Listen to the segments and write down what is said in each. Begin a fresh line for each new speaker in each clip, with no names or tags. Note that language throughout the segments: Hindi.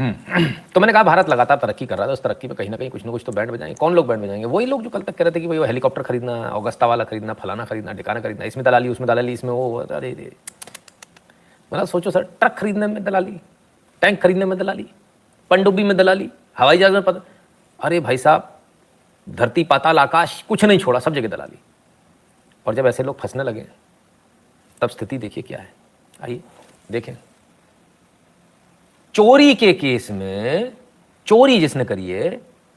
तो मैंने कहा भारत लगातार तरक्की कर रहा था, उस तरक्की में कहीं ना कहीं कुछ ना कुछ तो बैंड बजाएंगे। कौन लोग बैंड बजाएंगे? वही लोग जो कल तक कह रहे थे कि भाई वो हेलीकॉप्टर खरीदना, ऑगस्टा वाला खरीदना, फलाना खरीदना, ठिकाना खरीदना, इसमें दलाली, उसमें दलाली, इसमें वो। अरे मतलब सोचो सर, ट्रक खरीदने में दलाली, टैंक खरीदने में दलाली, पनडुब्बी में दलाली, हवाई जहाज में पता। अरे भाई साहब, धरती पाताल आकाश कुछ नहीं छोड़ा, सब जगह दलाली। और जब ऐसे लोग फंसने लगे तब स्थिति देखिए क्या है। आइए देखें, चोरी के केस में चोरी जिसने करी है,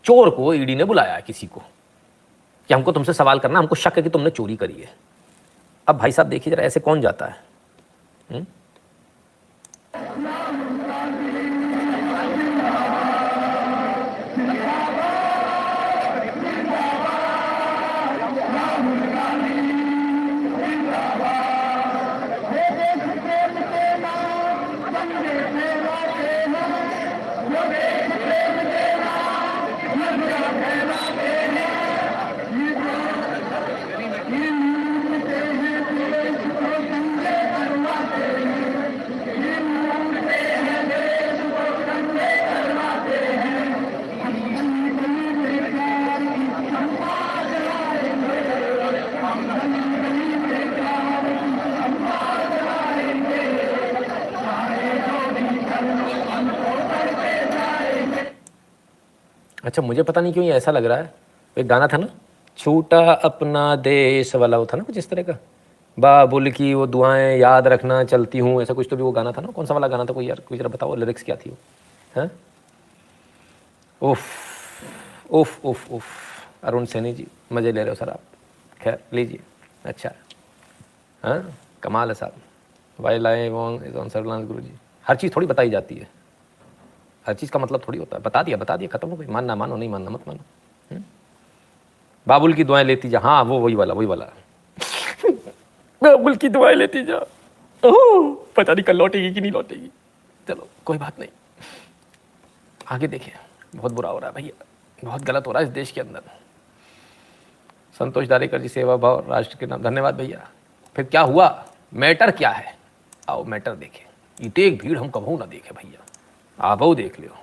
चोर को ईडी ने बुलाया किसी को कि हमको तुमसे सवाल करना, हमको शक है कि तुमने चोरी करी है। अब भाई साहब देखिए जरा, ऐसे कौन जाता है? अच्छा, मुझे पता नहीं क्यों ये ऐसा लग रहा है, एक गाना था ना, छूटा अपना देश वाला, वो था ना कुछ इस तरह का, बाबुल की वो दुआएं याद रखना चलती हूँ, ऐसा कुछ तो भी वो गाना था ना। कौन सा वाला गाना था कोई? यार कोई जरा बताओ, लिरिक्स क्या थी वो? हैं? उफ उफ उफ उफ। अरुण सैनी जी, मज़े ले रहे हो सर आप, खैर लीजिए। अच्छा, हाँ, कमाल है साहब। वाई लाई वॉन्ग सरलाल गुरु जी, हर चीज़ थोड़ी बताई जाती है, हर चीज़ का मतलब थोड़ी होता है। बता दिया, खत्म हो गई। मानना मानो, नहीं मानना मत मानो। बाबुल की दुआएं लेती जा, हाँ वो वही वाला बाबुल की दुआएं लेती जा, ओह पता नहीं कल लौटेगी कि नहीं लौटेगी। चलो कोई बात नहीं, आगे देखिए। बहुत बुरा हो रहा है भैया, बहुत गलत हो रहा है इस देश के अंदर। संतोष दारेकर जी, सेवा भाव राष्ट्र के नाम, धन्यवाद भैया। फिर क्या हुआ, मैटर क्या है? आओ मैटर देखें। इतने एक भीड़ हम कबहू ना देखे भैया, आप वो देख लियो।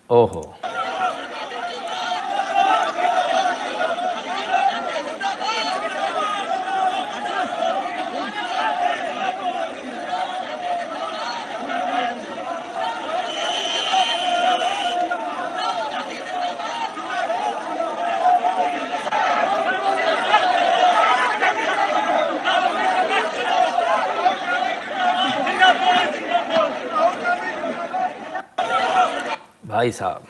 ओहो, भाई साहब,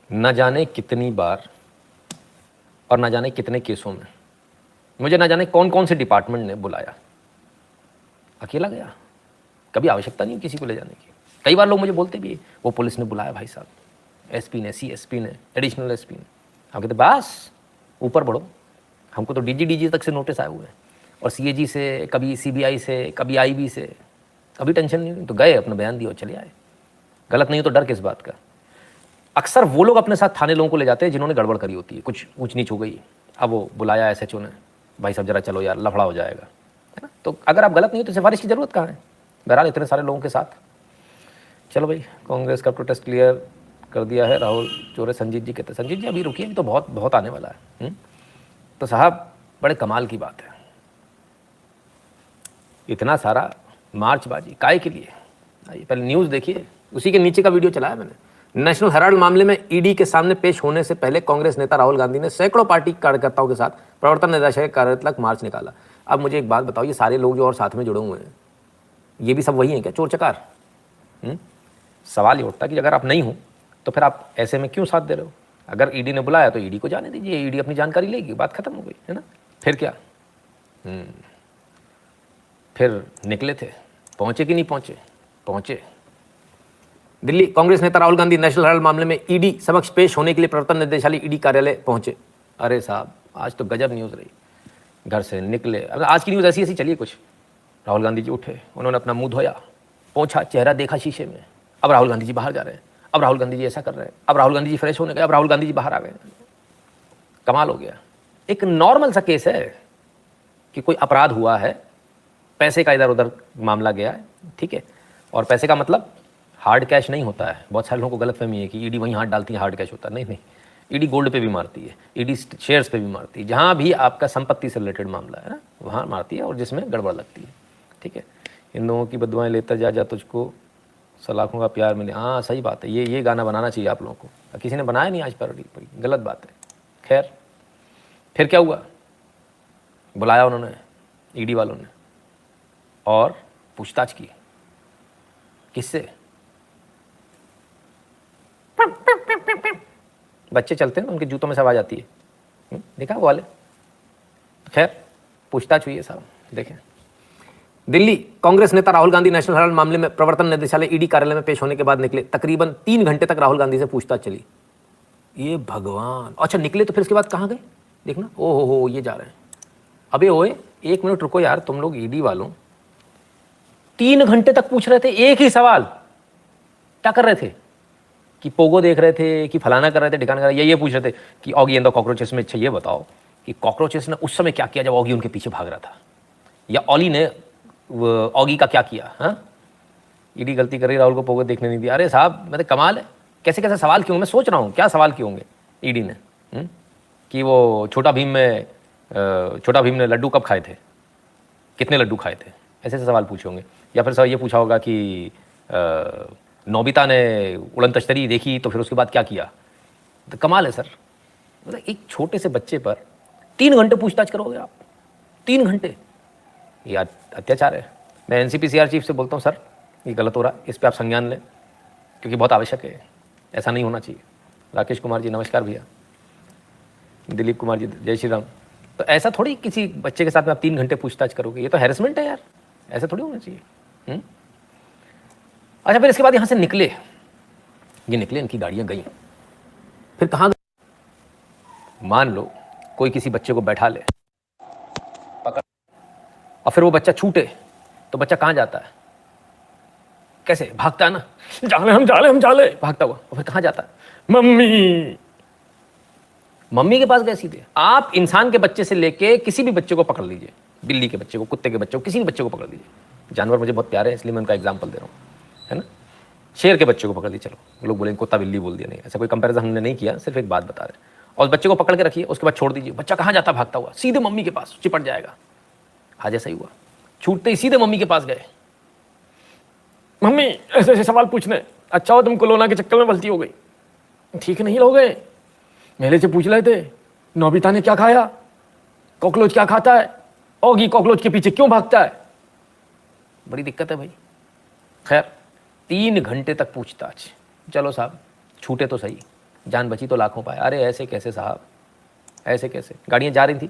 न जाने कितनी बार और न जाने कितने केसों में मुझे न जाने कौन कौन से डिपार्टमेंट ने बुलाया, अकेला गया, कभी आवश्यकता नहीं किसी को ले जाने की। कई बार लोग मुझे बोलते भी, वो पुलिस ने बुलाया भाई साहब, एसपी ने, सीएसपी ने, एडिशनल एसपी ने। हम कहते बस ऊपर बढ़ो, हमको तो डीजी तक से नोटिस आए हुए हैं, और सीएजी से, कभी सीबीआई से, कभी आईबी से, कभी टेंशन नहीं। तो गए, अपना बयान दिया और चले आए। गलत नहीं हो तो डर किस बात का? अक्सर वो लोग अपने साथ थाने लोगों को ले जाते हैं जिन्होंने गड़बड़ करी होती है, कुछ ऊंच नीच हो गई, अब वो बुलाया एसएचओ ने, भाई साहब जरा चलो यार, लफड़ा हो जाएगा, है ना। तो अगर आप गलत नहीं हो तो सिफारिश की जरूरत कहाँ है? बहरहाल इतने सारे लोगों के साथ, चलो भाई, कांग्रेस का प्रोटेस्ट क्लियर कर दिया है राहुल चोरे। संजीत जी कहते हैं, संजीत जी अभी रुकिए, अभी तो बहुत बहुत आने वाला है। तो साहब बड़े कमाल की बात है, इतना सारा मार्चबाजी काहे के लिए? आइए पहले न्यूज़ देखिए, उसी के नीचे का वीडियो चलाया मैंने। नेशनल हेराल्ड मामले में ईडी के सामने पेश होने से पहले कांग्रेस नेता राहुल गांधी ने सैकड़ों पार्टी कार्यकर्ताओं के साथ प्रवर्तन निदेशालय कार्यालय तक मार्च निकाला। अब मुझे एक बात बताओ, ये सारे लोग जो और साथ में जुड़े हुए हैं, ये भी सब वही हैं क्या, चोर चकार? सवाल ये उठता कि अगर आप नहीं हो तो फिर आप ऐसे में क्यों साथ दे रहे हो? अगर ईडी ने बुलाया तो ईडी को जाने दीजिए, ईडी अपनी जानकारी लेगी, बात खत्म हो गई, है ना। फिर क्या? फिर निकले थे, पहुंचे कि नहीं पहुंचे? पहुंचे। दिल्ली कांग्रेस नेता राहुल गांधी नेशनल हेराल्ड मामले में ईडी समक्ष पेश होने के लिए प्रवर्तन निदेशालय ईडी कार्यालय पहुंचे। अरे साहब आज तो गजब न्यूज़ रही, घर से निकले। अब आज की न्यूज़ ऐसी ऐसी चलिए कुछ। राहुल गांधी जी उठे, उन्होंने अपना मुंह धोया, पोंछा, चेहरा देखा शीशे में, अब राहुल गांधी जी बाहर जा रहे हैं, अब राहुल गांधी जी ऐसा कर रहे हैं, अब राहुल गांधी जी फ्रेश होने गए, अब राहुल गांधी जी बाहर आ गए। कमाल हो गया। एक नॉर्मल सा केस है कि कोई अपराध हुआ है, पैसे का इधर उधर मामला गया है, ठीक है। और पैसे का मतलब हार्ड कैश नहीं होता है। बहुत सारे लोगों को गलतफहमी है कि ईडी वहीं हाथ डालती है हार्ड कैश होता है। नहीं नहीं, ईडी गोल्ड पे भी मारती है, ईडी शेयर्स पे भी मारती है, जहाँ भी आपका संपत्ति से रिलेटेड मामला है ना वहाँ मारती है, और जिसमें गड़बड़ लगती है, ठीक है। इन लोगों की बदुआएं लेता जा जा तुझको सलाखों का प्यार मिले। हाँ सही बात है, ये गाना बनाना चाहिए आप लोगों को। किसी ने बनाया नहीं आज पैरोडी, गलत बात है। खैर फिर क्या हुआ, बुलाया उन्होंने ईडी वालों ने और पूछताछ की। किससे? बच्चे चलते हैं उनके जूतों में से आवाज आती है, देखा वो वाले। खैर पूछताछ हुई है साहब। देखें, दिल्ली कांग्रेस नेता राहुल गांधी नेशनल हेराल्ड मामले में प्रवर्तन निदेशालय ईडी कार्यालय में पेश होने के बाद निकले। तकरीबन 3 घंटे तक राहुल गांधी से पूछताछ चली। ये भगवान, अच्छा निकले तो फिर इसके बाद कहाँ गए? देखना, ओ हो ये जा रहे हैं। अबे ओए 1 मिनट रुको यार, तुम लोग ईडी वालों 3 घंटे तक पूछ रहे थे एक ही सवाल। क्या कर रहे थे? कि पोगो देख रहे थे, कि फलाना कर रहे थे, ठिकाना कर रहे थे, ये पूछ रहे थे कि ऑगी एंड द कॉकरोचेस में। अच्छा ये बताओ कि कॉकरोचेस ने उस समय क्या किया जब ऑगी उनके पीछे भाग रहा था, या ऑली ने ऑगी का क्या किया? हाँ, ईडी गलती कर रही, राहुल को पोगो देखने नहीं दिया। अरे साहब मैं तो कमाल है, कैसे कैसे सवाल क्यों? मैं सोच रहा हूँ क्या सवाल क्यों होंगे ईडी ने, कि वो छोटा भीम ने लड्डू कब खाए थे, कितने लड्डू खाए थे, ऐसे सवाल पूछे होंगे। या फिर सर ये पूछा होगा कि नोबिता ने उड़न तश्तरी देखी तो फिर उसके बाद क्या किया। तो कमाल है सर, मतलब एक छोटे से बच्चे पर 3 घंटे पूछताछ करोगे आप? 3 घंटे, ये अत्याचार है। मैं एनसीपीसीआर चीफ से बोलता हूँ सर ये गलत हो रहा है, इस पर आप संज्ञान लें क्योंकि बहुत आवश्यक है, ऐसा नहीं होना चाहिए। राकेश कुमार जी नमस्कार भैया, दिलीप कुमार जी जय श्री राम। तो ऐसा थोड़ी किसी बच्चे के साथ में आप 3 घंटे पूछताछ करोगे, ये तो हैरेसमेंट है यार, ऐसा थोड़ी होना चाहिए। अच्छा फिर इसके बाद यहाँ से निकले, ये निकले, इनकी गाड़ियाँ गई, फिर कहाँ गए? मान लो कोई किसी बच्चे को बैठा ले, पकड़, और फिर वो बच्चा छूटे तो बच्चा कहाँ जाता है? कैसे भागता है ना, हम जाले भागता हुआ, और फिर कहाँ जाता है? मम्मी के पास गए सीधे। आप इंसान के बच्चे से लेके किसी भी बच्चे को पकड़ लीजिए, बिल्ली के बच्चे को, कुत्ते के बच्चे को, किसी भी बच्चे को पकड़ लीजिए। जानवर मुझे बहुत प्यारे हैं इसलिए मैं उनका एग्जाम्पल दे रहा हूँ, है ना। शेर के बच्चे को पकड़ ली, चलो लोग बोलेंगे कुत्ता बिल्ली बोल दिया, नहीं ऐसा कोई कंपैरिजन हमने नहीं किया, सिर्फ एक बात बता रहे। और बच्चे को पकड़ के रखिए, उसके बाद छोड़ दीजिए, बच्चा कहाँ जाता भागता हुआ? सीधे मम्मी के पास चिपट जाएगा। आज ऐसा ही हुआ, छूटते ही सीधे मम्मी के पास गए। मम्मी ऐसे ऐसे सवाल पूछने, अच्छा हो तुम कोरोना के चक्कर में गलती हो गई, ठीक नहीं हो गए, मेले से पूछ रहे थे नोबिता ने क्या खाया, कॉकरोच क्या खाता है, ऑगी कॉकरोच के पीछे क्यों भागता है। बड़ी दिक्कत है भाई। खैर 3 घंटे तक पूछताछ, चलो साहब छूटे तो सही, जान बची तो लाखों पाए। अरे ऐसे कैसे साहब, ऐसे कैसे? गाड़ियाँ जा रही थी,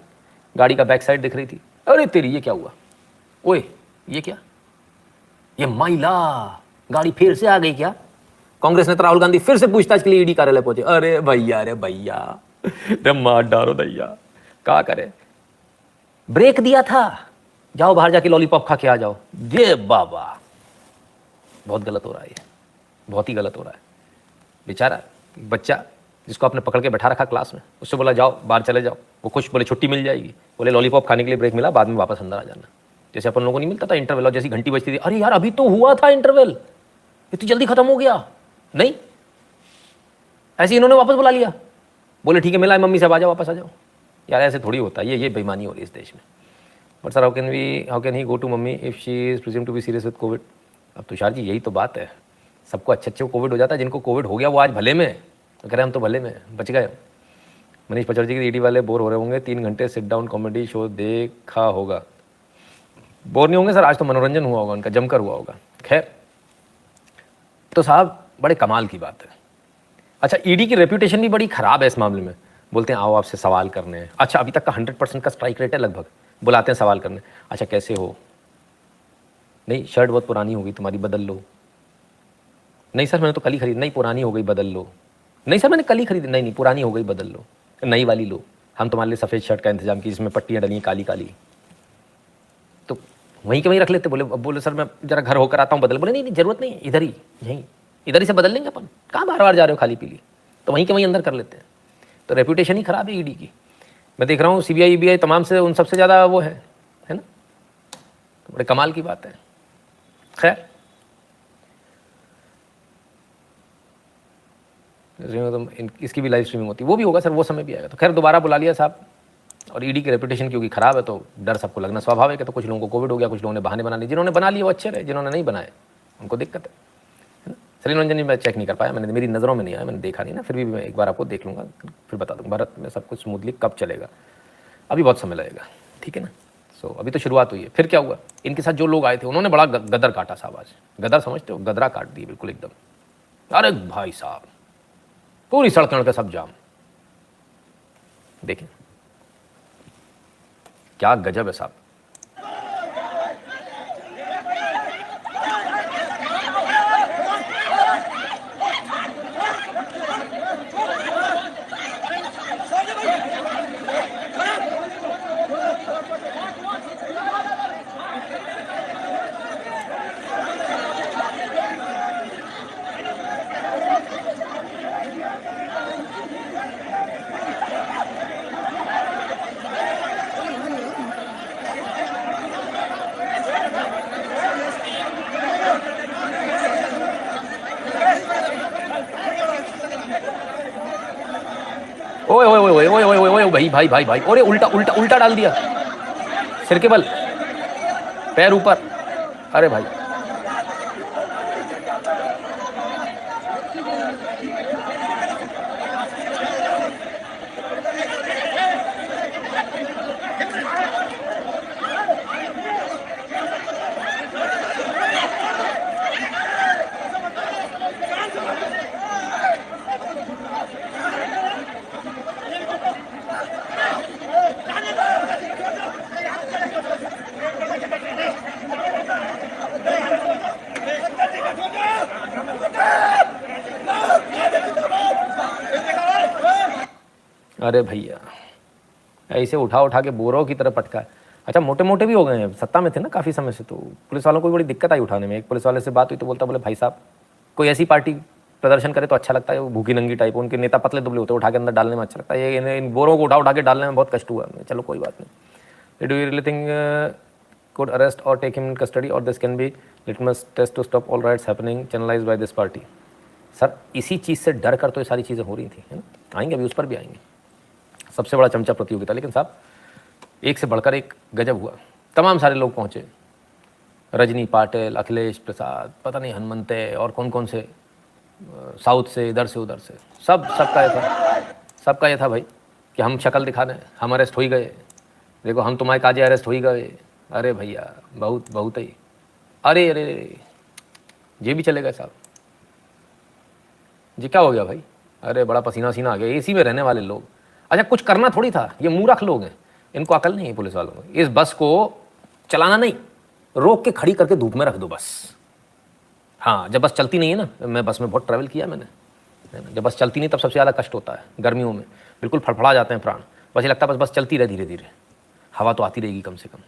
गाड़ी का बैक साइड दिख रही थी, अरे तेरी ये क्या हुआ, ओए ये क्या, ये महिला गाड़ी फिर से आ गई क्या? कांग्रेस नेता राहुल गांधी फिर से पूछताछ के लिए ईडी कार्यालय पहुंचे। अरे भैया मार डालो दैया, क्या करे, ब्रेक दिया था, जाओ बाहर जाके लॉलीपॉप खा के आ जाओ। ये बाबा बहुत गलत हो रहा है, ये बहुत ही गलत हो रहा है। बेचारा बच्चा जिसको आपने पकड़ के बैठा रखा क्लास में, उससे बोला जाओ बाहर चले जाओ, वो खुश, बोले छुट्टी मिल जाएगी, बोले लॉलीपॉप खाने के लिए ब्रेक मिला, बाद में वापस अंदर आ जाना। जैसे अपन लोगों को नहीं मिलता था इंटरवल, और जैसी घंटी बजती थी, अरे यार अभी तो हुआ था इंटरवल, इतनी जल्दी खत्म हो गया, नहीं ऐसे इन्होंने वापस बुला लिया, बोले ठीक है मिला है मम्मी से, आ जाओ वापस आ जाओ। यार ऐसे थोड़ी होता है, ये बेईमानी हो रही है इस देश में। But sir how can he go to mummy if she is presumed to be serious with Covid. अब तुषार जी यही तो बात है, सबको अच्छे कोविड हो जाता है, जिनको कोविड हो गया वो आज भले में, तो कह रहे हम तो भले में बच गए। मनीष पचौरी जी के ईडी वाले बोर हो रहे होंगे, 3 घंटे सिट डाउन कॉमेडी शो देखा होगा। बोर नहीं होंगे सर, आज तो मनोरंजन हुआ होगा उनका, जमकर हुआ होगा। खैर तो साहब बड़े कमाल की बात है। अच्छा ईडी की रेपुटेशन भी बड़ी खराब है इस मामले में, बोलते हैं आओ आपसे सवाल करने हैं। अच्छा अभी तक का 100% का स्ट्राइक रेट है लगभग, बुलाते हैं सवाल करने। अच्छा कैसे हो, नहीं शर्ट बहुत पुरानी हो गई तुम्हारी, बदल लो। नहीं सर मैंने तो कल ही खरीदी, नहीं पुरानी हो गई बदल लो। नहीं सर मैंने कल ही खरीदी, नहीं पुरानी हो गई बदल लो, नई वाली लो, हम तुम्हारे लिए सफ़ेद शर्ट का इंतजाम की जिसमें पट्टियाँ डली काली काली। तो वहीं के वहीं रख लेते। बोले सर मैं जरा घर होकर आता हूँ बदल। बोले नहीं ज़रूरत नहीं है, इधर ही यहीं इधर ही से बदल लेंगे अपन, कहाँ बार बार जा रहे हो खाली पीली, तो वहीं के वहीं अंदर कर लेते हैं। तो रेपुटेशन ही ख़राब है ईडी की। मैं देख रहा हूँ सीबीआई ईबीआई तमाम से उन सबसे ज़्यादा वो है ना, तो बड़े कमाल की बात है। खैर तो इसकी भी लाइव स्ट्रीमिंग होती है, वो भी होगा सर, वो समय भी आएगा। तो खैर दोबारा बुला लिया साहब, और ईडी की रेपुटेशन क्योंकि खराब है तो डर सबको लगना स्वाभाविक है। तो कुछ लोगों को कोविड हो गया, कुछ लोगों ने बहाने बना लिए, जिन्होंने बना लिए वो अच्छे रहे, जिन्होंने नहीं बनाए उनको दिक्कत है ना। सलीम रंजन जी मैं चेक नहीं कर पाया, मैंने, मेरी नज़रों में नहीं आया, मैंने देखा नहीं ना, फिर भी मैं एक बार आपको देख लूँगा, फिर बता दूँगा भारत में सब कुछ स्मूथली कब चलेगा, अभी बहुत समय लगेगा, ठीक है ना। सो अभी तो शुरुआत हुई है। फिर क्या हुआ, इनके साथ जो लोग आए थे उन्होंने बड़ा गदर काटा साहब। आज गदर समझते हो, गदरा काट दिए बिल्कुल एकदम। अरे भाई साहब पूरी सड़क का सब जाम, देखें क्या गजब है साहब। ओए ओए ओए ओए ओए ओए ओए भाई भाई भाई भाई, अरे उल्टा उल्टा उल्टा डाल दिया, सिर के बल, पैर ऊपर, अरे भाई अरे भैया ऐसे उठा उठा के बोरों की तरह पटका है। अच्छा मोटे मोटे भी हो गए हैं, सत्ता में थे ना काफ़ी समय से, तो पुलिस वालों को भी बड़ी दिक्कत आई उठाने में। एक पुलिस वाले से बात हुई तो बोलता, बोले भाई साहब कोई ऐसी पार्टी प्रदर्शन करे तो अच्छा लगता है, वो भूखी नंगी टाइप, उनके नेता पतले दुबले होते, उठा के अंदर डालने में अच्छा लगता है, ये इन बोरों को उठा उठा के डालने में बहुत कष्ट हुआ। चलो कोई बात नहीं, do you really think could arrest or take him in custody or this can be litmus test to stop all riots happening channelized by this party? Sir इसी चीज़ से डर कर तो ये सारी चीज़ें हो रही थी, है ना। आएंगे अभी उस पर भी आएंगे। सबसे बड़ा चमचा प्रतियोगिता, लेकिन साहब एक से बढ़कर एक गजब हुआ। तमाम सारे लोग पहुँचे, रजनी पाटिल, अखिलेश प्रसाद, पता नहीं हनुमंते और कौन कौन से, साउथ से, इधर से उधर से, सबका ये था भाई कि हम शक्ल दिखा दें, हम अरेस्ट हो ही गए, देखो हम तुम्हारे काजे अरेस्ट हो ही गए। अरे भैया बहुत बहुत ही, अरे अरे ये भी चलेगा साहब, जी क्या हो गया भाई, अरे बड़ा पसीना वसीना आ गया, एसी में रहने वाले लोग। अच्छा कुछ करना थोड़ी था, ये मूर्ख लोग हैं, इनको अकल नहीं है पुलिस वालों को। इस बस को चलाना नहीं, रोक के खड़ी करके धूप में रख दो बस। हाँ जब बस चलती नहीं है ना, मैं बस में बहुत ट्रैवल किया मैंने, जब बस चलती नहीं तब सबसे ज़्यादा कष्ट होता है, गर्मियों में बिल्कुल फड़फड़ा जाते हैं प्राण, बस ये लगता है बस चलती रहे, धीरे धीरे हवा तो आती रहेगी कम से कम,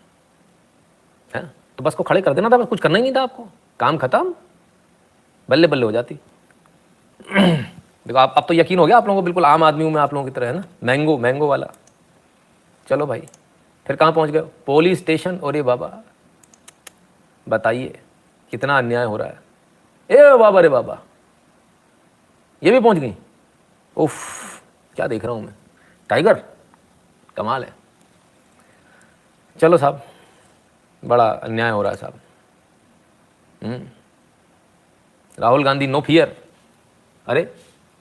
है। तो बस को खड़े कर देना था, बस कुछ करना ही नहीं था आपको, काम खत्म, बल्ले बल्ले हो जाती। देखो आप, अब तो यकीन हो गया आप लोगों को, बिल्कुल आम आदमी हूँ मैं आप लोगों की तरह, है ना, मैंगो वाला। चलो भाई फिर कहाँ पहुँच गए, पुलिस स्टेशन। और ये बाबा बताइए कितना अन्याय हो रहा है, ए बाबा रे बाबा, ये भी पहुँच गई। उफ क्या देख रहा हूँ मैं, टाइगर, कमाल है। चलो साहब बड़ा अन्याय हो रहा है साहब। राहुल गांधी नो फियर, अरे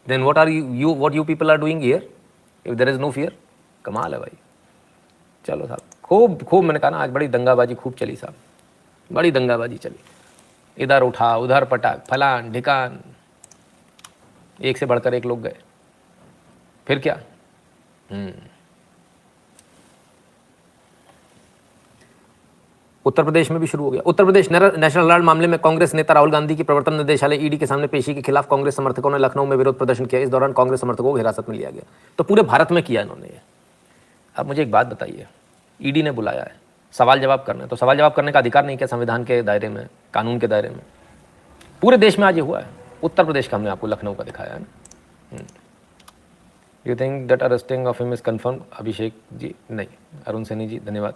then what you people are doing here if there is no fear. कमाल है भाई। चलो साहब खूब मैंने कहा ना आज बड़ी दंगाबाजी खूब चली साहब, बड़ी दंगाबाजी चली, इधर उठा उधर पटाख, फलान ढिकान, एक से बढ़कर एक लोग गए। फिर क्या, उत्तर प्रदेश में भी शुरू हो गया। उत्तर प्रदेश नेशनल अलर्ट मामले में कांग्रेस नेता राहुल गांधी की प्रवर्तन निदेशालय ईडी के सामने पेशी के खिलाफ कांग्रेस समर्थकों ने लखनऊ में विरोध प्रदर्शन किया। इस दौरान कांग्रेस समर्थकों को हिरासत में लिया गया। तो पूरे भारत में किया इन्होंने ये। अब मुझे एक बात बताइए, ईडी ने बुलाया है, सवाल जवाब करना है, तो सवाल जवाब करने का अधिकार नहीं क्या संविधान के दायरे में, कानून के दायरे में? पूरे देश में आज ये हुआ है। उत्तर प्रदेश का हमने आपको लखनऊ का दिखाया है ना। You think that arresting of him is confirm? Abhishek ji नहीं, अरुण सैनी जी धन्यवाद,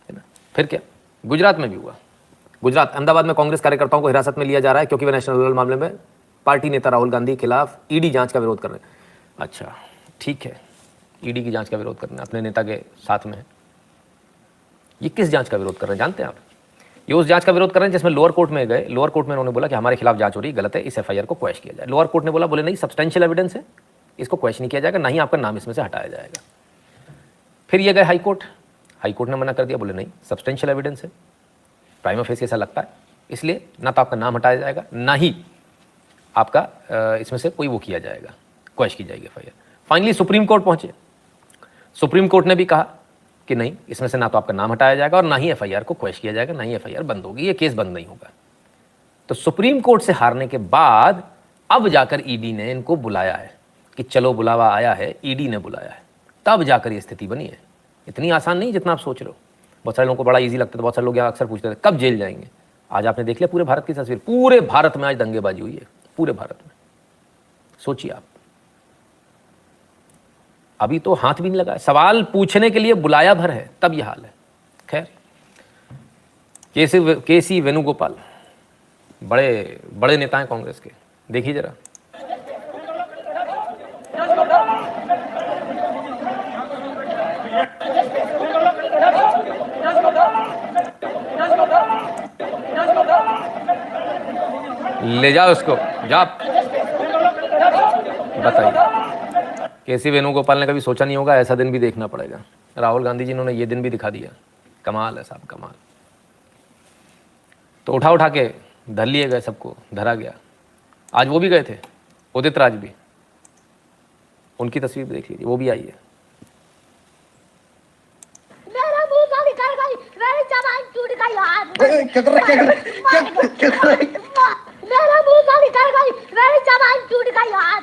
है ना। फिर क्या, गुजरात में भी हुआ। गुजरात अहमदाबाद में कांग्रेस कार्यकर्ताओं को हिरासत में लिया जा रहा है क्योंकि वे नेशनल हेराल्ड मामले में पार्टी नेता राहुल गांधी के खिलाफ ईडी जांच का विरोध कर रहे हैं। अच्छा ठीक है, ईडी की जांच का विरोध करना अपने नेता के साथ में है। ये किस जांच का विरोध कर रहे हैं जानते हैं आप? ये उस जांच का विरोध कर रहे हैं जिसमें लोअर कोर्ट में गए, लोअर कोर्ट में उन्होंने बोला कि हमारे खिलाफ जांच हो रही गलत है, इस एफआईआर को क्वैश किया जाए। लोअर कोर्ट ने बोले नहीं सब्सटेंशियल एविडेंस है, इसको क्वैश नहीं किया जाएगा, ना ही आपका नाम इसमें से हटाया जाएगा। फिर ये गए हाई कोर्ट, हाई कोर्ट ने मना कर दिया, बोले नहीं सब्सटेंशियल एविडेंस है, प्राइमा फेसी ऐसा लगता है, इसलिए ना तो आपका नाम हटाया जाएगा ना ही आपका इसमें से कोई वो किया जाएगा, क्वैश की जाएगी एफआईआर। फाइनली सुप्रीम कोर्ट पहुंचे, सुप्रीम कोर्ट ने भी कहा कि नहीं इसमें से ना तो आपका नाम हटाया जाएगा और ना ही एफआईआर को क्वैश किया जाएगा, ना ही एफआईआर बंद होगी, ये केस बंद नहीं होगा। तो सुप्रीम कोर्ट से हारने के बाद अब जाकर ईडी ने इनको बुलाया है कि चलो बुलावा आया है, ईडी ने बुलाया है, तब जाकर ये स्थिति बनी है। इतनी आसान नहीं जितना आप सोच रहे हो। बहुत सारे लोगों को बड़ा इजी लगता है, बहुत सारे लोग यहाँ अक्सर पूछते थे कब जेल जाएंगे। आज आपने देख लिया पूरे भारत की तस्वीर, पूरे भारत में आज दंगेबाजी हुई है, पूरे भारत में। सोचिए आप, अभी तो हाथ भी नहीं लगा, सवाल पूछने के लिए बुलाया भर है, तब यह हाल है। खैर, केसी वेणुगोपाल बड़े बड़े नेता हैं कांग्रेस के, देखिए जरा। ले जाओ उसको, जा। बताइए, केसी वेणुगोपाल ने कभी सोचा नहीं होगा ऐसा दिन भी देखना पड़ेगा। राहुल गांधी जी ने ये दिन भी दिखा दिया। कमाल है साहब, कमाल। तो उठा उठा के धर लिए गए, सबको धरा गया। आज वो भी गए थे, उदित राज भी, उनकी तस्वीर देख लीजिए, वो भी आई है।
मेरा मुंह गाली कर गई, मेरी जबान टूट गई यार। मेरा मुंह गाली कर गई, मेरी जबान टूट गई यार।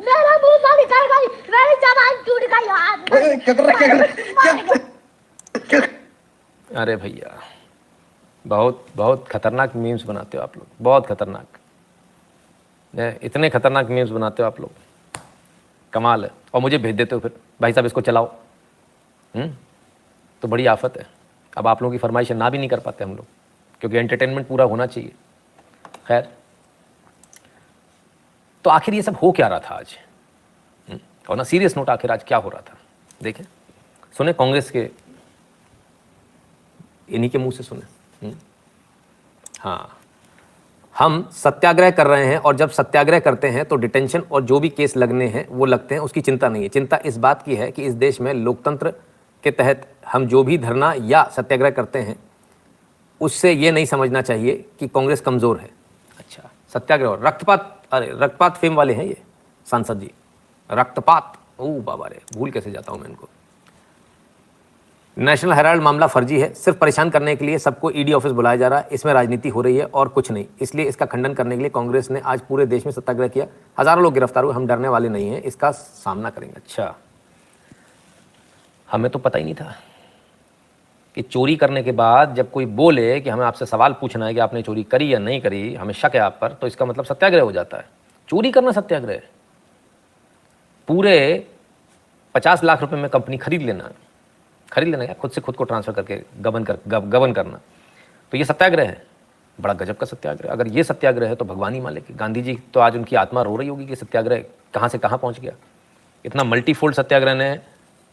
मेरा मुंह गाली कर गई, मेरी जबान टूट गई यार।
अरे भैया, बहुत बहुत खतरनाक मीम्स बनाते हो आप लोग, बहुत खतरनाक, इतने खतरनाक मीम्स बनाते हो आप लोग, कमाल है। और मुझे भेज देते हो फिर, भाई साहब इसको चलाओ। तो बड़ी आफत है। अब आप लोगों की फरमाइश ना भी नहीं कर पाते हम लोग, क्योंकि एंटरटेनमेंट पूरा होना चाहिए। खैर, तो आखिर ये सब हो क्या रहा था आज? और ना सीरियस नोट, आखिर आज क्या हो रहा था देखें, सुने कांग्रेस के इन्हीं के मुंह से सुने। हाँ, हम सत्याग्रह कर रहे हैं और जब सत्याग्रह करते हैं तो डिटेंशन और जो भी केस लगने हैं वो लगते हैं, उसकी चिंता नहीं है। चिंता इस बात की है कि इस देश में लोकतंत्र के तहत हम जो भी धरना या सत्याग्रह करते हैं उससे ये नहीं समझना चाहिए कि कांग्रेस कमज़ोर है। अच्छा, सत्याग्रह, रक्तपात, अरे रक्तपात फेम वाले हैं ये सांसद जी, रक्तपात, ओ बाबा रे, भूल कैसे जाता हूँ मैं इनको। नेशनल हेराल्ड मामला फर्जी है, सिर्फ परेशान करने के लिए सबको ईडी ऑफिस बुलाया जा रहा है, इसमें राजनीति हो रही है और कुछ नहीं। इसलिए इसका खंडन करने के लिए कांग्रेस ने आज पूरे देश में सत्याग्रह किया, हजारों लोग गिरफ्तार हुए। हम डरने वाले नहीं हैं, इसका सामना करेंगे। अच्छा, हमें तो पता ही नहीं था कि चोरी करने के बाद जब कोई बोले कि हमें आपसे सवाल पूछना है कि आपने चोरी करी या नहीं करी, हमें शक है आप पर, तो इसका मतलब सत्याग्रह हो जाता है। चोरी करना सत्याग्रह है। पूरे 50 लाख रुपए में कंपनी खरीद लेना है, खुद से खुद को ट्रांसफर करके गबन करना, तो ये सत्याग्रह है। बड़ा गजब का सत्याग्रह। अगर ये सत्याग्रह है तो भगवान ही मालिक। गांधी जी तो आज उनकी आत्मा रो रही होगी कि सत्याग्रह कहाँ से कहाँ पहुँच गया। इतना मल्टीफोल्ड सत्याग्रह ने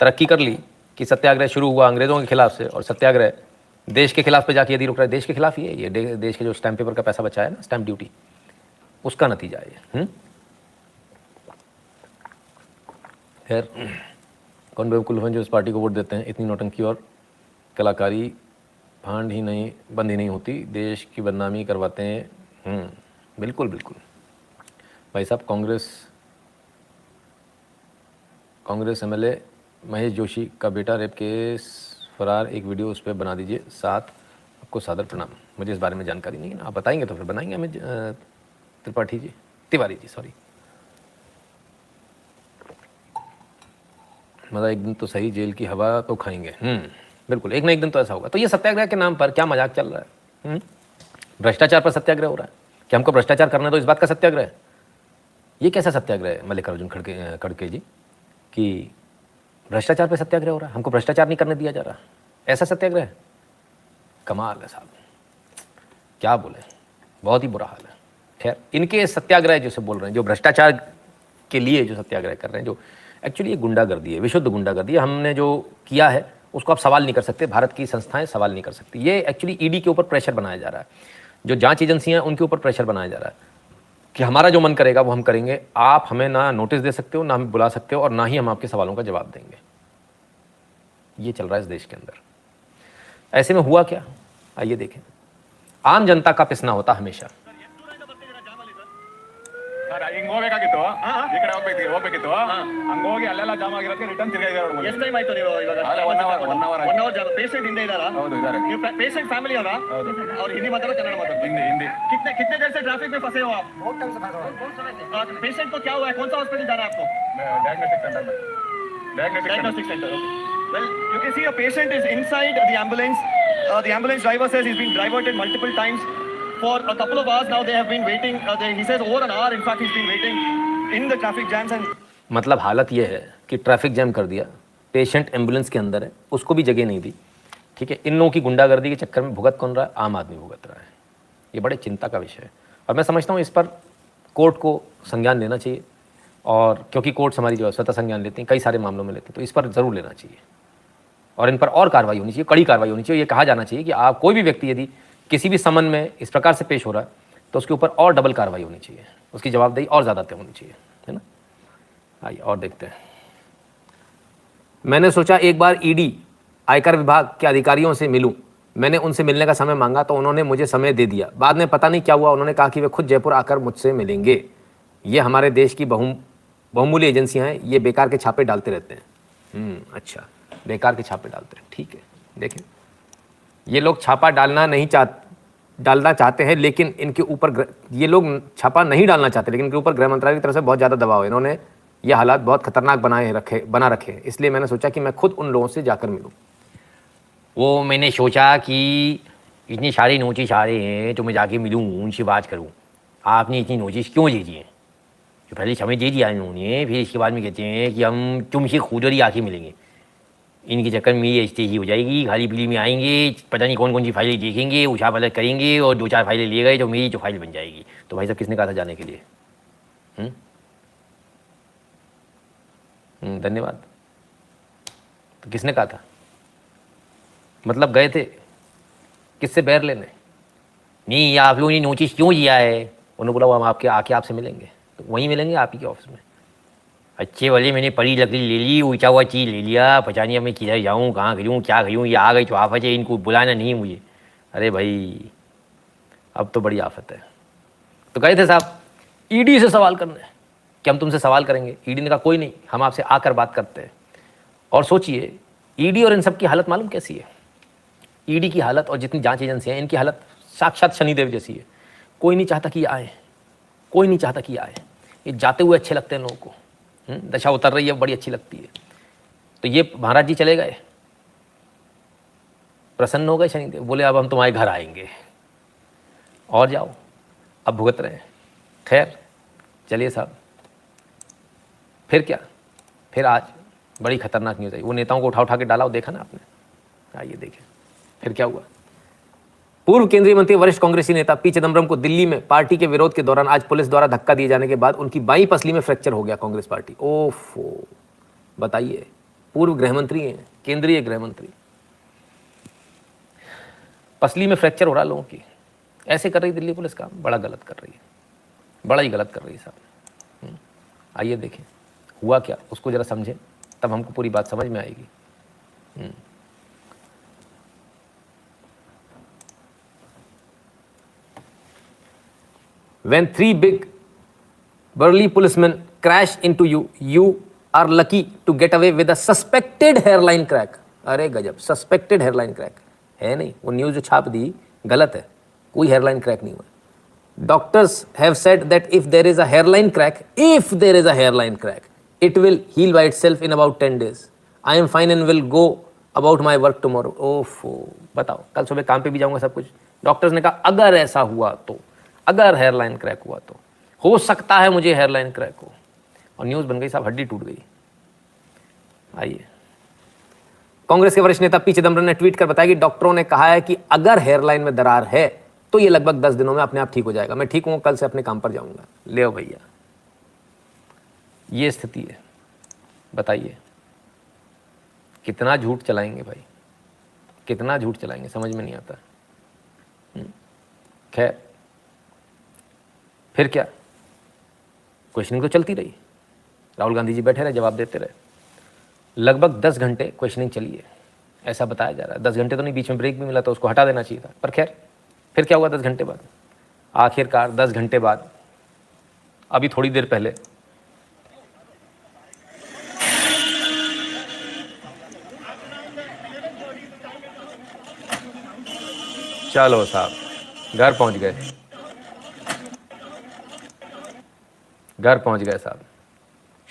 तरक्की कर ली कि सत्याग्रह शुरू हुआ अंग्रेज़ों के खिलाफ से, और सत्याग्रह देश के खिलाफ पे जाके यदि रुक रहा है, देश के खिलाफ ही है ये, देश के जो स्टैम्प पेपर का पैसा बचा है ना, स्टैम्प ड्यूटी, उसका नतीजा है। खैर, कौन बेवकूफ़ हैं जो इस पार्टी को वोट देते हैं? इतनी नौटंकी और कलाकारी बंद ही नहीं होती, देश की बदनामी करवाते हैं। बिल्कुल बिल्कुल भाई साहब। कांग्रेस एमएलए महेश जोशी का बेटा रेप केस फरार, एक वीडियो उस पर बना दीजिए, साथ आपको सादर प्रणाम। मुझे इस बारे में जानकारी नहीं है ना, आप बताएंगे तो फिर बनाएंगे हमें। तिवारी जी सॉरी। मतलब एक दिन तो सही जेल की हवा तो खाएंगे। बिल्कुल, एक ना एक दिन तो ऐसा होगा। तो ये सत्याग्रह के नाम पर क्या मजाक चल रहा है? भ्रष्टाचार पर सत्याग्रह हो रहा है कि हमको भ्रष्टाचार करना है, तो इस बात का सत्याग्रह है। ये कैसा सत्याग्रह है मल्लिकार्जुन खड़गे जी कि भ्रष्टाचार पे सत्याग्रह हो रहा है, हमको भ्रष्टाचार नहीं करने दिया जा रहा, ऐसा सत्याग्रह है। कमाल है साहब, क्या बोले, बहुत ही बुरा हाल है। खैर, इनके सत्याग्रह जैसे बोल रहे हैं, जो भ्रष्टाचार के लिए जो सत्याग्रह कर रहे हैं, जो एक्चुअली ये गुंडागर्दी है, विशुद्ध गुंडागर्दी है। हमने जो किया है उसको आप सवाल नहीं कर सकते, भारत की संस्थाएं सवाल नहीं कर सकती। ये एक्चुअली ईडी के ऊपर प्रेशर बनाया जा रहा है, जो जांच एजेंसियां उनके ऊपर प्रेशर बनाया जा रहा है कि हमारा जो मन करेगा वो हम करेंगे, आप हमें ना नोटिस दे सकते हो, ना हमें बुला सकते हो, और ना ही हम आपके सवालों का जवाब देंगे। ये चल रहा है इस देश के अंदर। ऐसे में हुआ क्या, आइए देखें। आम जनता का पिसना होता हमेशा।
ಹಿಂಗ್ ಹೋಗ್ಬೇಕಾಗಿತ್ತು ಈ ಕಡೆ ಹೋಗ್ಬೇಕಿತ್ತು ಹಂಗ ಹೋಗಿ ಅಲ್ಲೆಲ್ಲ ಜಾಮ್ ಆಗಿರೋಕೆ ರಿಟರ್ನ್ ತಿರ್ಗಿದ್ದಾರೆ.
ಎಷ್ಟು ಟೈಮ್ ಆಯ್ತು ನೀವು ಇವಾಗ?
ಒನ್ ಅವರ್
ಜಾಗ ಪೇಷಂಟ್ ಹಿಂದೆ ಇದ್ದಾರಾ?
ಹೌದು ಇದ್ದಾರೆ.
ನೀವು ಪೇಷಂಟ್ ಫ್ಯಾಮಿಲಿ ಅವರಾ? ಅವ್ರು ಹಿಂದಿ ಮಾತಾಡೋ ಕನ್ನಡ ಮಾತಾಡೋ?
हिंदी.
कितने देर से ट्रैफिक में फंसे हो आप? बहुत टाइम से फंसा हूं। पेशेंट को क्या हुआ है, कौन सा हॉस्पिटल जाना है आपको? Diagnostic centre. Well, you can see a patient is inside the ambulance. The ambulance driver says he's been diverted multiple times. For a couple of hours now they have been waiting. He says over an hour in fact he's been waiting in the traffic jams. And
मतलब हालत ये है कि ट्रैफिक जैम कर दिया, पेशेंट एम्बुलेंस के अंदर है, उसको भी जगह नहीं दी। ठीक है, इन लोगों की गुंडागर्दी के चक्कर में भुगत कौन रहा है? आम आदमी भुगत रहा है। ये बड़े चिंता का विषय है, और मैं समझता हूँ इस पर कोर्ट को संज्ञान लेना चाहिए, और क्योंकि कोर्ट्स हमारी जो है स्वतः संज्ञान लेती हैं, कई सारे मामलों में लेती हैं, तो इस पर ज़रूर लेना चाहिए, और इन पर और कार्रवाई होनी चाहिए, कड़ी कार्रवाई होनी चाहिए। ये कहा जाना चाहिए कि आप कोई भी व्यक्ति यदि किसी भी समन में इस प्रकार से पेश हो रहा है तो उसके ऊपर और डबल कार्रवाई होनी चाहिए, उसकी जवाबदेही और ज़्यादा तय होनी चाहिए, है ना। आइए और देखते हैं। मैंने सोचा एक बार ईडी आयकर विभाग के अधिकारियों से मिलूं। मैंने उनसे मिलने का समय मांगा तो उन्होंने मुझे समय दे दिया। बाद में पता नहीं क्या हुआ, उन्होंने कहा कि वे खुद जयपुर आकर मुझसे मिलेंगे। ये हमारे देश की बहुमूल्य एजेंसियां हैं, ये बेकार के छापे डालते रहते हैं। अच्छा, बेकार के छापे डालते हैं, ठीक है। देखें, ये लोग छापा डालना चाहते हैं, लेकिन इनके ऊपर ये लोग छापा नहीं डालना चाहते, लेकिन इनके ऊपर गृह मंत्रालय की तरफ से बहुत ज़्यादा दबाव है। इन्होंने ये हालात बहुत खतरनाक बना रखे हैं, इसलिए मैंने सोचा कि मैं खुद उन लोगों से जाकर मिलूं। वो मैंने सोचा कि इतनी सारी नोटिस आ रहे हैं तो मैं जाके मिलूं, उनसे बात करूं। आपने इतनी नोटिस क्यों दे दिए? जो पहले समय दे दिया इन्होंने, फिर इसके बाद में कहते हैं कि हम तुमसे खुद ही आके मिलेंगे। इनके चक्कर में ये स्टेज ही हो जाएगी, खाली पीली में आएंगे, पता नहीं कौन कौन सी फाइलें देखेंगे, उछा पलट करेंगे, और 2-4 फाइलें ले गए तो मेरी तो फाइल बन जाएगी। तो भाई साहब, किसने कहा था जाने के लिए? धन्यवाद। तो किसने कहा था? मतलब गए थे किससे बैर लेने? नहीं, आप लोगों ने नोटिस क्यों दिया है? उन्होंने बोला वो हम आके आपसे मिलेंगे, तो वहीं मिलेंगे आप ही के ऑफिस में। अच्छे वाले, मैंने पड़ी लकड़ी ले ली, ऊँचा हुआ चीज़ ले लिया, पता नहीं अब मैं किधर जाऊँ, कहाँ करूँ, क्या करूँ, ये आ गई तो आफत है, इनको बुलाना नहीं मुझे। अरे भाई, अब तो बड़ी आफत है। तो गए थे साहब ईडी से सवाल करने कि हम तुमसे सवाल करेंगे। ईडी ने कहा कोई नहीं, हम आपसे आकर बात करते हैं। और सोचिए, ईडी और इन सब की हालत मालूम कैसी है? ईडी की हालत और जितनी जांच एजेंसियां हैं, इनकी हालत साक्षात शनिदेव जैसी है। कोई नहीं चाहता कि ये आए, कोई नहीं चाहता कि ये आए। ये जाते हुए अच्छे लगते हैं लोगों को, दशा उतर रही है, बड़ी अच्छी लगती है। तो ये महाराज जी चले गए, प्रसन्न हो गए शनिदेव, बोले अब हम तुम्हारे घर आएंगे और जाओ, अब भुगत रहे हैं। खैर चलिए साहब, फिर क्या? फिर आज बड़ी खतरनाक न्यूज़ आई। वो नेताओं को उठा के डाला, वो देखा ना आपने? आइए देखें फिर क्या हुआ। पूर्व केंद्रीय मंत्री वरिष्ठ कांग्रेसी नेता पी चिदंबरम को दिल्ली में पार्टी के विरोध के दौरान आज पुलिस द्वारा धक्का दिए जाने के बाद उनकी बाईं पसली में फ्रैक्चर हो गया। कांग्रेस पार्टी, ओफो, बताइए, पूर्व गृह मंत्री हैं, केंद्रीय गृह मंत्री, पसली में फ्रैक्चर हो रहा लोगों की। ऐसे कर रही दिल्ली पुलिस का, बड़ा गलत कर रही है, बड़ा ही गलत कर रही है साहब। आइए देखें हुआ क्या, उसको जरा समझें, तब हमको पूरी बात समझ में आएगी। When 3 big burly policemen crash into you, you are lucky to get away with a suspected hairline crack. अरे गजब, सस्पेक्टेड हेयरलाइन क्रैक है नहीं, वो न्यूज़ जो छाप दी गलत है, कोई हेयरलाइन क्रैक नहीं हुआ। Doctors have said that if there is a hairline crack, it will heal by itself in about 10 days. I am fine and will go about my work tomorrow. ओफो, बताओ, कल सुबह काम पे भी जाऊंगा सब कुछ। डॉक्टर्स ने कहा अगर ऐसा हुआ तो, अगर हेयरलाइन क्रैक हुआ तो हो सकता है मुझे हेयरलाइन क्रैक हो, और न्यूज़ बन गई साहब, हड्डी टूट गई। आइए कांग्रेस के वरिष्ठ नेता पी चिदम्बरम ने ट्वीट कर बताया कि डॉक्टरों ने कहा है कि अगर हेयरलाइन में दरार है तो ये लगभग 10 दिनों में अपने आप ठीक हो जाएगा। मैं ठीक हूं, कल से अपने काम पर जाऊंगा। ले भैया, ये स्थिति है। बताइए कितना झूठ चलाएंगे भाई, कितना झूठ चलाएंगे, समझ में नहीं आता। खैर, फिर क्या, क्वेश्चनिंग तो चलती रही। राहुल गांधी जी बैठे रहे, जवाब देते रहे। लगभग 10 घंटे क्वेश्चनिंग चली है, ऐसा बताया जा रहा है। 10 घंटे तो नहीं, बीच में ब्रेक भी मिला, तो उसको हटा देना चाहिए था। पर खैर, फिर क्या हुआ 10 घंटे बाद? आखिरकार 10 घंटे बाद, अभी थोड़ी देर पहले चलो साहब, घर पहुंच गए, घर पहुंच गए साहब।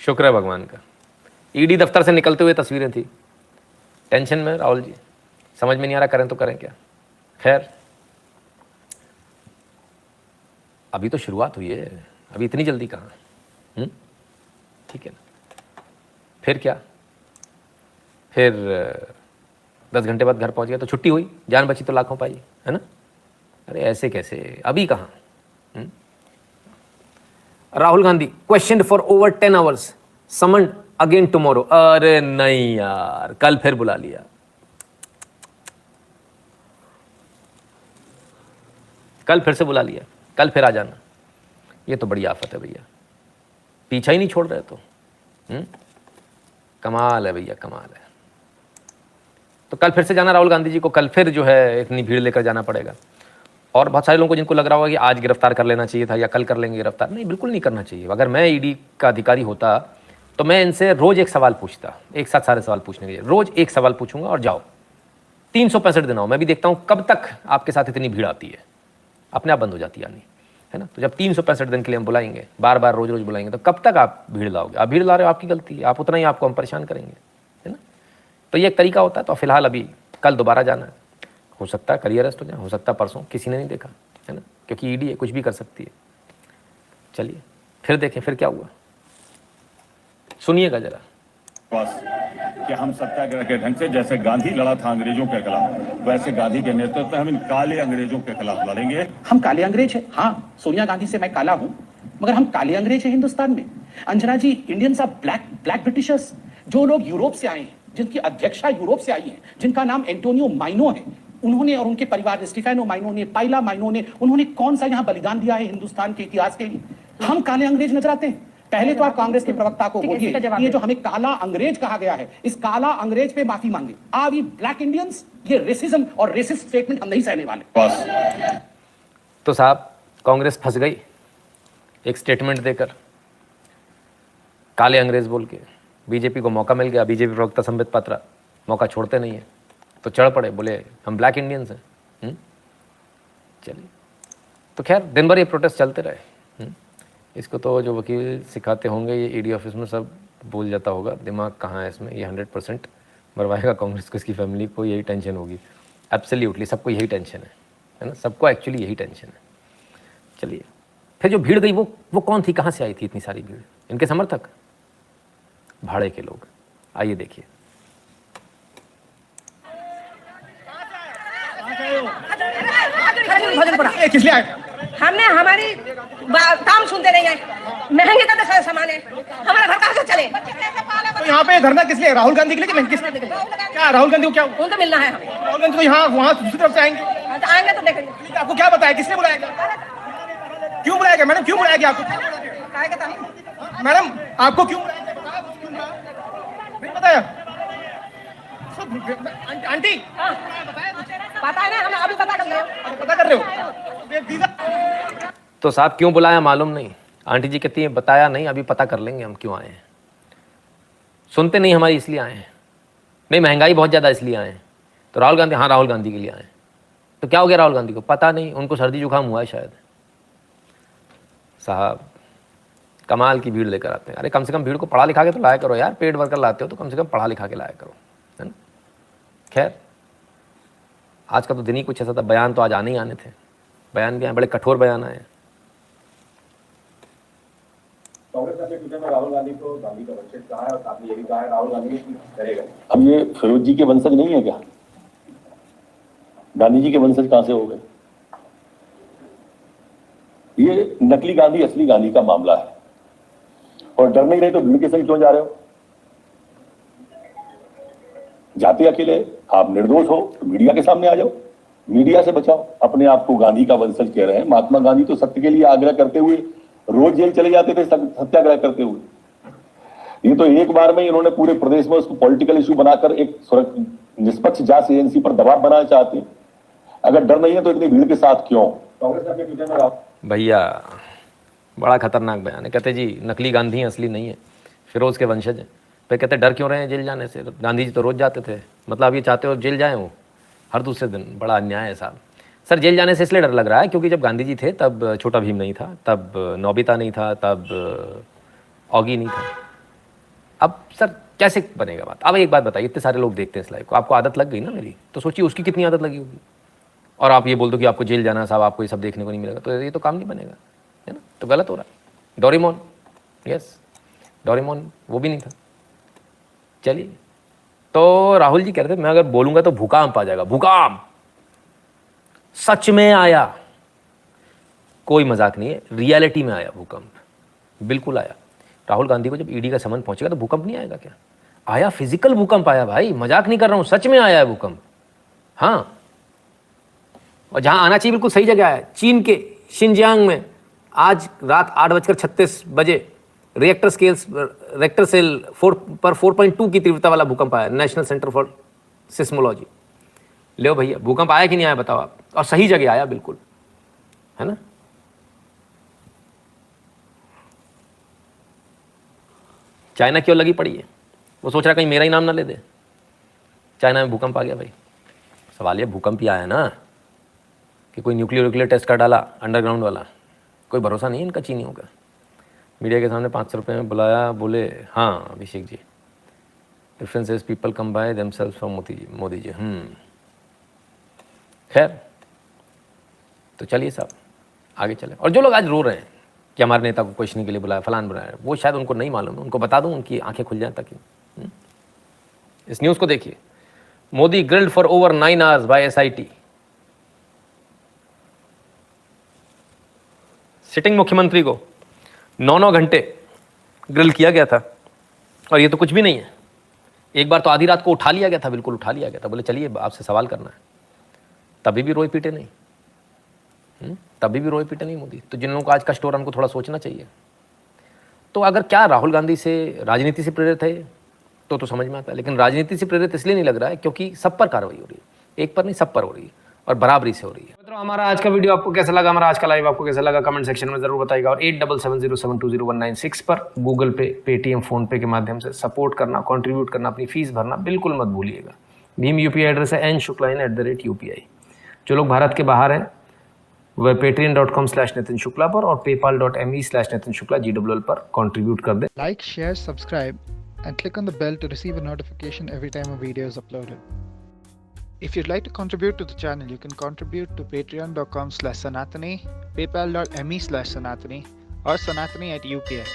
शुक्र है भगवान का। ईडी दफ्तर से निकलते हुए तस्वीरें थी। टेंशन में राहुल जी, समझ में नहीं आ रहा करें तो करें क्या। खैर, अभी तो शुरुआत हुई है, अभी इतनी जल्दी कहाँ। ठीक है ना। फिर क्या, फिर 10 घंटे बाद घर पहुंच गया तो छुट्टी हुई, जान बची तो लाखों पाई, है ना। अरे ऐसे कैसे, अभी कहाँ। Rahul Gandhi question for over 10 hours, summoned again tomorrow. अरे नहीं यार, कल फिर बुला लिया। कल फिर से बुला लिया, कल फिर आ जाना। ये तो बड़ी आफत है भैया, पीछा ही नहीं छोड़ रहे तो। कमाल है भैया, कमाल है। तो कल फिर से जाना राहुल गांधी जी को, कल फिर जो है इतनी भीड़ लेकर जाना पड़ेगा। और बहुत सारे लोगों को जिनको लग रहा होगा कि आज गिरफ्तार कर लेना चाहिए था या कल कर लेंगे गिरफ्तार, नहीं, बिल्कुल नहीं करना चाहिए। अगर मैं ईडी का अधिकारी होता तो मैं इनसे रोज एक सवाल पूछता, एक साथ सारे सवाल पूछने के लिए। रोज एक सवाल पूछूंगा और जाओ। 365 दिन आओ, मैं भी देखता हूँ कब तक आपके साथ इतनी भीड़ आती है। अपने आप बंद हो जाती है आनी, है ना। तो जब 365 दिन के लिए हम बुलाएंगे, बार बार रोज रोज बुलाएंगे, तो कब तक आप भीड़ लाओगे। आप भीड़ ला रहे हो, आपकी गलती है, आप उतना ही आपको हम परेशान करेंगे, है ना। तो ये एक तरीका होता है। तो फिलहाल अभी कल दोबारा जाना है, हो सकता है करियर अरेस्ट हो जाए, हो सकता है परसों, किसी ने नहीं देखा, है ना, क्योंकि ईडी है, कुछ भी कर सकती है। चलिए फिर देखें फिर क्या हुआ, सुनिएगा जरा।
बस कि हम सत्याग्रह के ढंग से जैसे गांधी लड़ा था अंग्रेजों के खिलाफ, वैसे गांधी के नेतृत्व में हम इन काले अंग्रेजों के खिलाफ लड़ेंगे।
हम काले अंग्रेज हैं, हाँ, सोनिया गांधी से मैं काला हूं, मगर हम काले अंग्रेज हैं हिंदुस्तान में। अंजना जी, इंडियंस आर ब्लैक ब्रिटिशर्स। जो लोग यूरोप से आए हैं, जिनकी अध्यक्षा यूरोप से आई है, जिनका नाम एंटोनियो माइनो है, उन्होंने और उनके परिवार ने, स्टीफेनो माइनो ने, पाइला माइनो ने, उन्होंने कौन सा यहाँ बलिदान दिया है हिंदुस्तान के इतिहास के लिए। हम काले अंग्रेज नजर आते हैं। पहले तो आप कांग्रेस के प्रवक्ता को बोलिए, ये जो हमें काला अंग्रेज कहा गया है, इस काला अंग्रेज पे माफी मांगे। Are we black Indians? ये रेसिज्म और रेसिस्ट स्टेटमेंट हम नहीं सहने वाले।
बस
तो साहब, कांग्रेस फंस गई एक स्टेटमेंट देकर, काले अंग्रेज बोल के। बीजेपी को मौका मिल गया, बीजेपी प्रवक्ता संबित पात्रा मौका छोड़ते नहीं है, तो चढ़ पड़े, बोले हम ब्लैक इंडियंस हैं। चलिए, तो खैर दिन भर ये प्रोटेस्ट चलते रहे। इसको तो जो वकील सिखाते होंगे, ये ईडी ऑफिस में सब भूल जाता होगा, दिमाग कहाँ है इसमें। ये 100% मरवाएगा कांग्रेस को, इसकी फैमिली को यही टेंशन होगी। एब्सोल्युटली सबको यही टेंशन है ना, सबको एक्चुअली यही टेंशन है। चलिए, फिर जो भीड़ गई वो कौन थी, कहाँ से आई थी इतनी सारी भीड़? इनके समर्थक, भाड़े के लोग। आइए देखिए।
किस लिए आए?
हमने हमारी काम सुनते नहीं है, महंगे का सामान है, हमारा घर कहाँ से चले।
तो यहाँ पे धरना किस लिए? राहुल गांधी के लिए? किस क्या राहुल गांधी को क्या?
उनको मिलना है हमें।
राहुल गांधी तो यहाँ वहाँ दूसरी तरफ से आएंगे।
तो आएंगे तो देखेंगे।
आपको क्या बताया, किसने बुलाएगा? क्यों बुलाएगा मैडम, क्यों बुलाएगा आपको? मैडम आपको क्यों नहीं बताया? आंटी
पता है ना, हम अभी पता कर रहे हो।
तो साहब क्यों बुलाया मालूम नहीं। आंटी जी कहती है बताया नहीं, अभी पता कर लेंगे हम क्यों आए हैं। सुनते नहीं हमारी, इसलिए आए हैं। नहीं, महंगाई बहुत ज़्यादा इसलिए आए हैं। तो राहुल गांधी, हाँ राहुल गांधी के लिए आए हैं। तो क्या हो गया राहुल गांधी को? पता नहीं, उनको सर्दी जुकाम हुआ है शायद। साहब कमाल की भीड़ लेकर आते हैं। अरे कम से कम भीड़ को पढ़ा लिखा के तो लाया करो यार, पेड वर्कर लाते हो तो कम से कम पढ़ा लिखा के लाया करो, है ना। खैर, आज का तो दिन ही कुछ ऐसा था। बयान तो आज आने ही आने थे, बयान भी आए, बड़े कठोर बयान आए।
कांग्रेस ने अपने ट्विटर में राहुल गांधी को गांधी का वंशज कहा है और साथ में ये भी कहा है राहुल गांधी ने करेगा। अब ये फिरोज जी के वंशज नहीं है क्या? गांधी जी के वंशज कहां से हो गए? ये नकली गांधी असली गांधी का मामला है और डर नहीं रहे तो भीड़ के संग क्यों जा रहे हो? जाते अकेले आप निर्दोष हो तो मीडिया के सामने आ जाओ, मीडिया से बचाओ। अपने आप को गांधी का वंशज कह रहे हैं। महात्मा गांधी तो सत्य के लिए आग्रह करते हुए रोज जेल चले जाते थे सत्याग्रह करते हुए। ये तो एक बार में इन्होंने पूरे प्रदेश में उसको पॉलिटिकल इशू बनाकर एक निष्पक्ष जांच एजेंसी पर दबाव बनाना चाहते हैं। अगर डर नहीं है तो इतनी भीड़ के साथ क्यों? कांग्रेस ने अपने ट्विटर में
भैया बड़ा खतरनाक बयान है। कहते जी नकली गांधी असली नहीं है, फिरोज के वंशज हैं। फिर कहते डर क्यों रहे हैं जेल जाने से? गांधी जी तो रोज जाते थे, मतलब आप ये चाहते हो जेल जाए वो हर दूसरे दिन? बड़ा अन्याय है साहब। सर जेल जाने से इसलिए डर लग रहा है क्योंकि जब गांधी जी थे तब छोटा भीम नहीं था, तब नोबिता नहीं था, तब ऑगी नहीं था। अब सर कैसे बनेगा बात? अब एक बात बताइए, इतने सारे लोग देखते हैं इस लाइव को, आपको आदत लग गई ना मेरी, तो सोचिए उसकी कितनी आदत लगी होगी। और आप ये बोल दो कि आपको जेल जाना साहब, आपको ये सब देखने को नहीं मिलेगा, तो ये तो काम नहीं बनेगा, है ना? तो गलत हो रहा है। डोरेमोन, यस डोरेमोन वो भी नहीं था। चलिए, तो राहुल जी कह रहे थे मैं अगर बोलूंगा तो भूकंप आ जाएगा। भूकंप सच में आया, कोई मजाक नहीं है, रियलिटी में आया भूकंप, बिल्कुल आया। राहुल गांधी को जब ईडी का समन पहुंचेगा तो भूकंप नहीं आएगा क्या? आया, फिजिकल भूकंप आया भाई, मजाक नहीं कर रहा हूं, सच में आया है भूकंप। हाँ, और जहां आना चाहिए बिल्कुल सही जगह आया। चीन के शिनजियांग में आज रात 8:36 रेक्टर सेल 4.2 की तीव्रता वाला भूकंप आया, नेशनल सेंटर फॉर सिस्मोलॉजी। लो भैया, भूकंप आया कि नहीं आया बताओ आप? और सही जगह आया बिल्कुल, है ना? चाइना क्यों लगी पड़ी है? वो सोच रहा कहीं मेरा ही नाम ना ले दे। चाइना में भूकंप आ गया भाई। सवाल ये भूकंप ही आया ना कि कोई न्यूक्लियर टेस्ट कर डाला अंडरग्राउंड वाला। कोई भरोसा नहीं है इनका चीनियों का। मीडिया के सामने 500 रुपये में बुलाया, बोले हाँ Abhishek ji, differences people come by themselves from Modi ji. खैर, तो चलिए साहब आगे चले। और जो लोग आज रो रहे हैं कि हमारे नेता को क्वेश्चनिंग के लिए बुलाया, फलान बुलाया, वो शायद उनको नहीं मालूम है। उनको बता दूं, उनकी आंखें खुल जाएं ताकि इस न्यूज़ को देखिए। Modi grilled for over 9 hours bye SIT। Sitting मुख्यमंत्री को 9 घंटे ग्रिल किया गया था। और ये तो कुछ भी नहीं है, एक बार तो आधी रात को उठा लिया गया था, बिल्कुल उठा लिया गया था। बोले चलिए आपसे सवाल करना है, तभी भी रोए पीटे नहीं। तभी भी रोए पीटे नहीं मोदी। तो जिन लोगों को आज कष्ट हो रहा है उनको थोड़ा सोचना चाहिए। तो अगर क्या राहुल गांधी से राजनीति से प्रेरित है तो समझ में आता है, लेकिन राजनीति से प्रेरित इसलिए नहीं लग रहा है क्योंकि सब पर कार्रवाई हो रही है, एक पर नहीं सब पर हो रही है और बराबरी से हो रही है। मित्रों, हमारा आज का वीडियो आपको कैसा लगा, हमारा आज का लाइव आपको कैसा लगा, कमेंट सेक्शन में जरूर बताइएगा। और 8770720196 पर गूगल पे, पेटीएम, फोन पे के माध्यम से सपोर्ट करना, कंट्रीब्यूट करना, अपनी फीस भरना बिल्कुल मत भूलिएगा। भीम UPI एड्रेस है n.shukla@UPI। जो लोग भारत के बाहर हैं वह patreon.com/नितिन शुक्ला पर और paypal.me/नितिन शुक्ला GWL पर कंट्रीब्यूट कर दें।
Like, share, subscribe, and click on the bell to receive a notification every time a video is uploaded. If you'd like to contribute to the channel, you can contribute to patreon.com/Sanatani, paypal.me/Sanatani, or Sanatani@UPI.